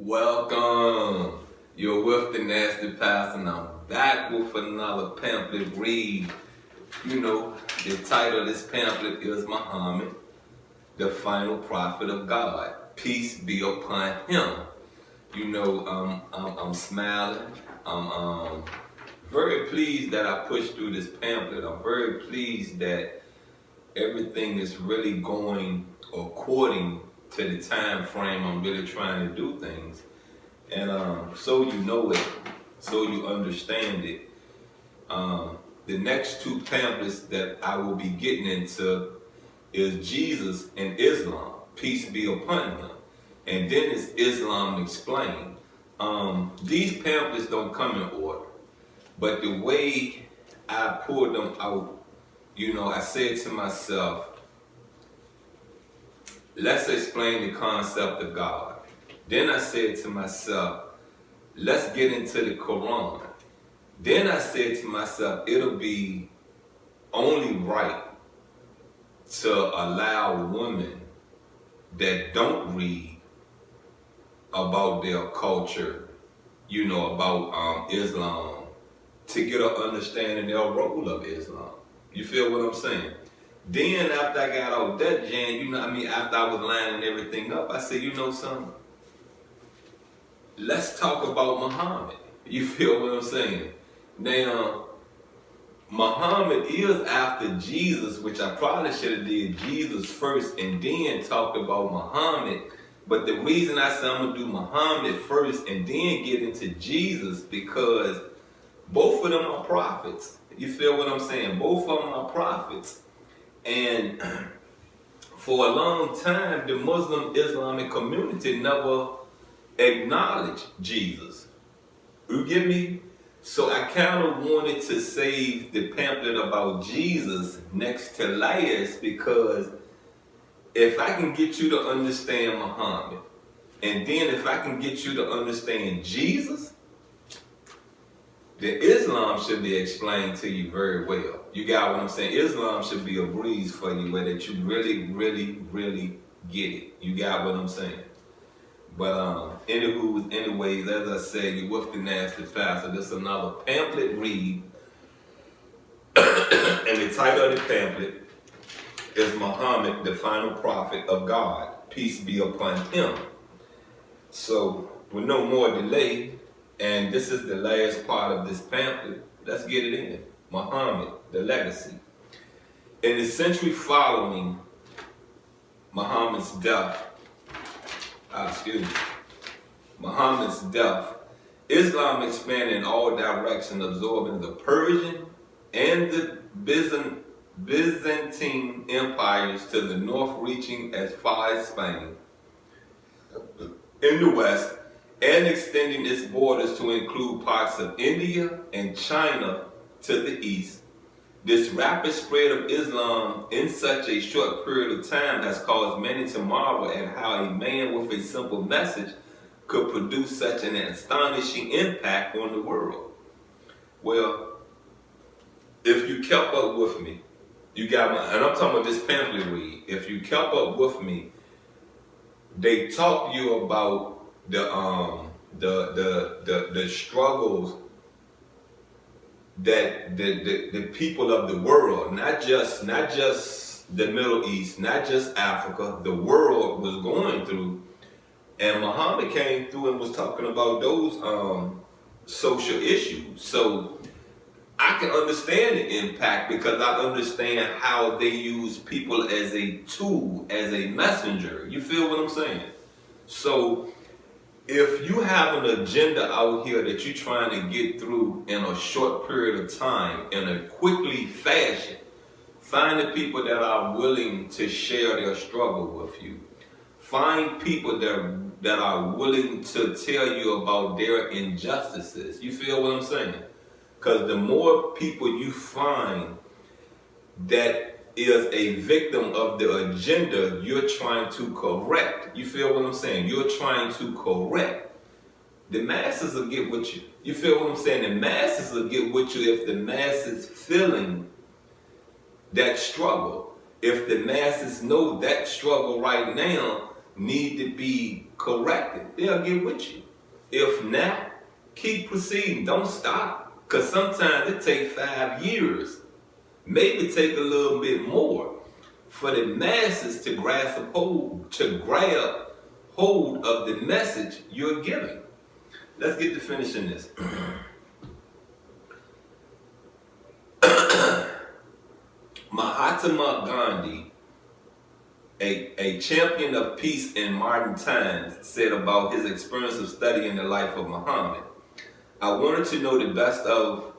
Welcome. You're with the Nasty Pastor, and I'm back with another pamphlet read. You know, the title of this pamphlet is Muhammad, the final prophet of God. Peace be upon him. You know, I'm smiling. I'm very pleased that I pushed through this pamphlet. I'm very pleased that everything is really going according to the time frame I'm really trying to do things. And so you know it, so you understand it. The next two pamphlets that I will be getting into is Jesus and Islam, peace be upon him. And then it's Islam Explained. These pamphlets don't come in order, but the way I pulled them out, you know, I said to myself, let's explain the concept of God. Then I said to myself, let's get into the Quran. Then I said to myself, it'll be only right to allow women that don't read about their culture, you know, about Islam, to get an understanding of their role of Islam. You feel what I'm saying? Then after I got out that jam, you know what I mean, after I was lining everything up, I said, you know something? Let's talk about Muhammad. You feel what I'm saying? Now, Muhammad is after Jesus, which I probably should have did Jesus first and then talked about Muhammad. But the reason I said I'm going to do Muhammad first and then get into Jesus, because both of them are prophets. You feel what I'm saying? Both of them are prophets. And for a long time, the Muslim Islamic community never acknowledged Jesus. You get me? So I kind of wanted to save the pamphlet about Jesus next to last, because if I can get you to understand Muhammad, and then if I can get you to understand Jesus, the Islam should be explained to you very well. You got what I'm saying? Islam should be a breeze for you, where that you really, really, really get it. You got what I'm saying? But anyways, as I said, you're with the Nasty Pastor. This is another pamphlet read. And the title of the pamphlet is Muhammad, the final prophet of God. Peace be upon him. So, with no more delay, and this is the last part of this pamphlet, let's get it in. Muhammad, the legacy. In the century following Muhammad's death, Islam expanded in all directions, absorbing the Persian and the Byzantine empires to the north, reaching as far as Spain in the west, and extending its borders to include parts of India and China to the east. This rapid spread of Islam in such a short period of time has caused many to marvel at how a man with a simple message could produce such an astonishing impact on the world. Well, if you kept up with me, you got my, and I'm talking about this pamphlet read. If you kept up with me, they talk to you about the struggles that the people of the world, not just the Middle East, not just Africa, the world was going through. And Muhammad came through and was talking about those social issues. So I can understand the impact, because I understand how they use people as a tool, as a messenger. You feel what I'm saying? So if you have an agenda out here that you're trying to get through in a short period of time, in a quickly fashion, find the people that are willing to share their struggle with you. Find people that are willing to tell you about their injustices. You feel what I'm saying? Because the more people you find that is a victim of the agenda you're trying to correct. You feel what I'm saying? You're trying to correct. The masses will get with you. You feel what I'm saying? The masses will get with you if the masses feeling that struggle. If the masses know that struggle right now, need to be corrected, they'll get with you. If not, keep proceeding. Don't stop. Because sometimes it takes 5 years, maybe take a little bit more, for the masses to grab hold of the message you're giving. Let's get to finishing this. Mahatma Gandhi, a champion of peace in modern times, said about his experience of studying the life of Muhammad, I wanted to know the best of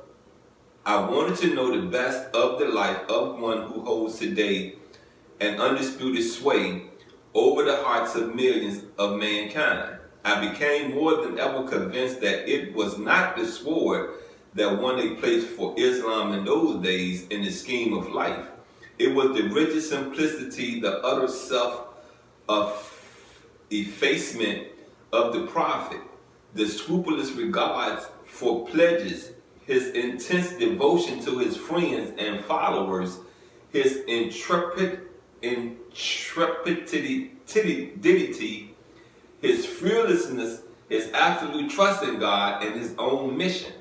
the life of one who holds today an undisputed sway over the hearts of millions of mankind. I became more than ever convinced that it was not the sword that won a place for Islam in those days in the scheme of life. It was the rigid simplicity, the utter self-effacement of the Prophet, the scrupulous regard for pledges, his intense devotion to his friends and followers, his intrepidity, his fearlessness, his absolute trust in God and his own mission.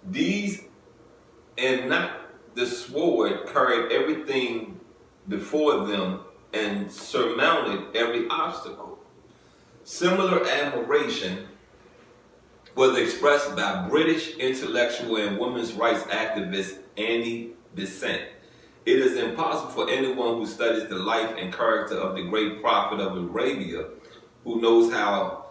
These, and not the sword, carried everything before them and surmounted every obstacle. Similar admiration was expressed by British intellectual and women's rights activist Annie Besant. It is impossible for anyone who studies the life and character of the great prophet of Arabia, who knows how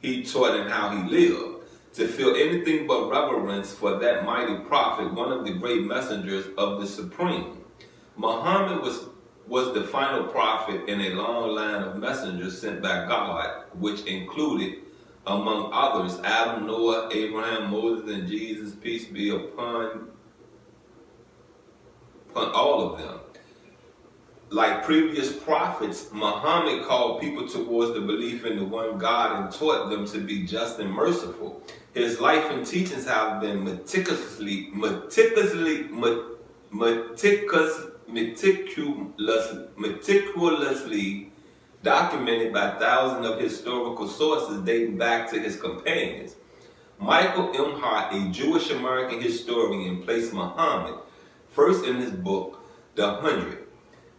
he taught and how he lived, to feel anything but reverence for that mighty prophet, one of the great messengers of the Supreme. Muhammad was the final prophet in a long line of messengers sent by God, which included, among others, Adam, Noah, Abraham, Moses, and Jesus, peace be upon all of them. Like previous prophets, Muhammad called people towards the belief in the one God and taught them to be just and merciful. His life and teachings have been meticulously documented by thousands of historical sources dating back to his companions. Michael M. Hart, a Jewish American historian, placed Muhammad first in his book, The 100,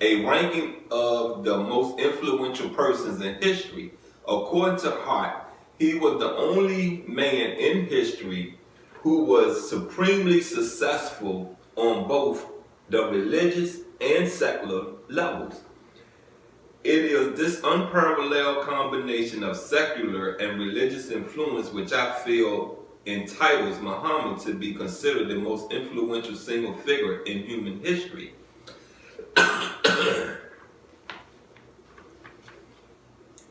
a ranking of the most influential persons in history. According to Hart, he was the only man in history who was supremely successful on both the religious and secular levels. It is this unparalleled combination of secular and religious influence which I feel entitles Muhammad to be considered the most influential single figure in human history.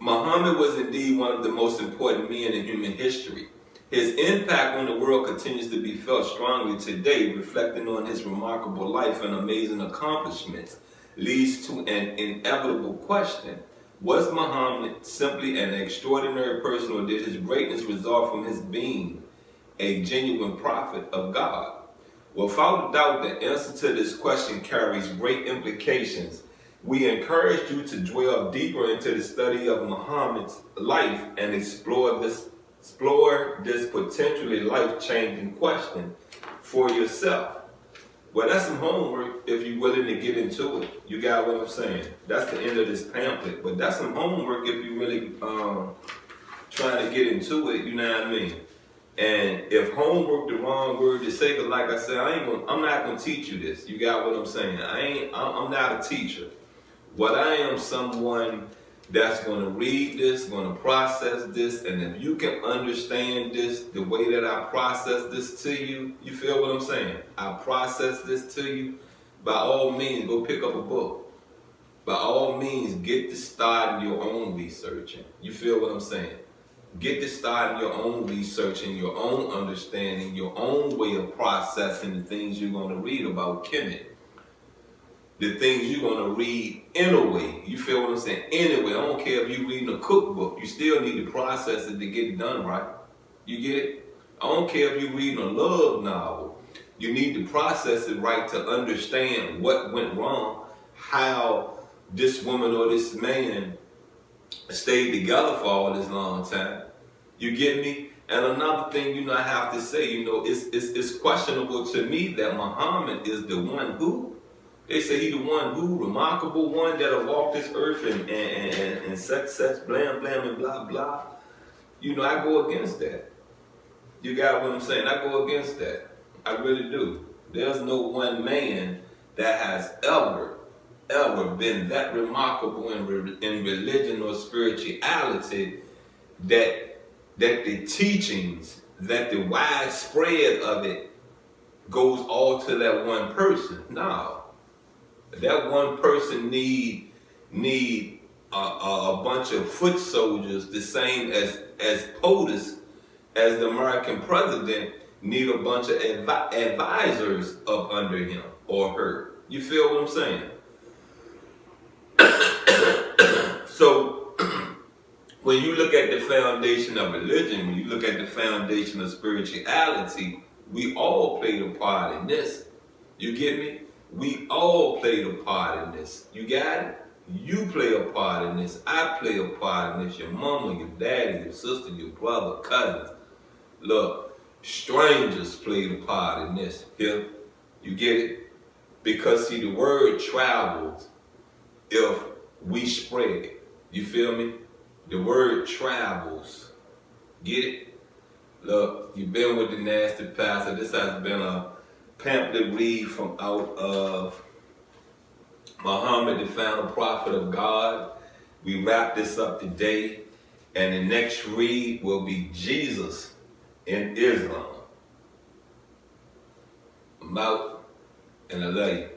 Muhammad was indeed one of the most important men in human history. His impact on the world continues to be felt strongly today, reflecting on his remarkable life and amazing accomplishments, leads to an inevitable question. Was Muhammad simply an extraordinary person, or did his greatness result from his being a genuine prophet of God? Without doubt, the answer to this question carries great implications. We encourage you to dwell deeper into the study of Muhammad's life and explore this potentially life-changing question for yourself. Well, that's some homework if you're willing to get into it. You got what I'm saying? That's the end of this pamphlet. But that's some homework if you really trying to get into it, you know what I mean? And if homework the wrong word to say, because like I said, I'm not gonna teach you this. You got what I'm saying? I'm not a teacher. What I am, someone that's gonna read this, gonna process this, and if you can understand this the way that I process this to you, you feel what I'm saying? I process this to you, by all means, go pick up a book. By all means, get to start your own researching. You feel what I'm saying? Get to start your own research and your own understanding, your own way of processing the things you're going to read about Kemet. The things you're going to read anyway. You feel what I'm saying? Anyway, I don't care if you're reading a cookbook. You still need to process it to get it done right. You get it? I don't care if you're reading a love novel. You need to process it right to understand what went wrong, how this woman or this man stayed together for all this long time. You get me? And another thing, I have to say, it's questionable to me that Muhammad is the one who, they say he the one who, remarkable one that'll walk this earth and such, blam, blam, and blah, blah. I go against that. You got what I'm saying? I go against that. I really do. There's no one man that has ever been that remarkable in religion or spirituality that the teachings, that the widespread of it goes all to that one person. No. That one person need a bunch of foot soldiers, the same as POTUS, as the American president, need a bunch of advisors up under him or her. You feel what I'm saying? So, when you look at the foundation of religion, when you look at the foundation of spirituality, we all played a part in this. You get me? We all played a part in this. You got it? You play a part in this. I play a part in this. Your mama, your daddy, your sister, your brother, cousins. Look, strangers played a part in this. Here, you get it? Because see, the word travels if we spread it. You feel me? The word travels. Get it? Look, you've been with the Nasty Pastor. This has been a pamphlet read from out of Muhammad, the final prophet of God. We wrap this up today, and the next read will be Jesus in Islam. I'm out, and I love you.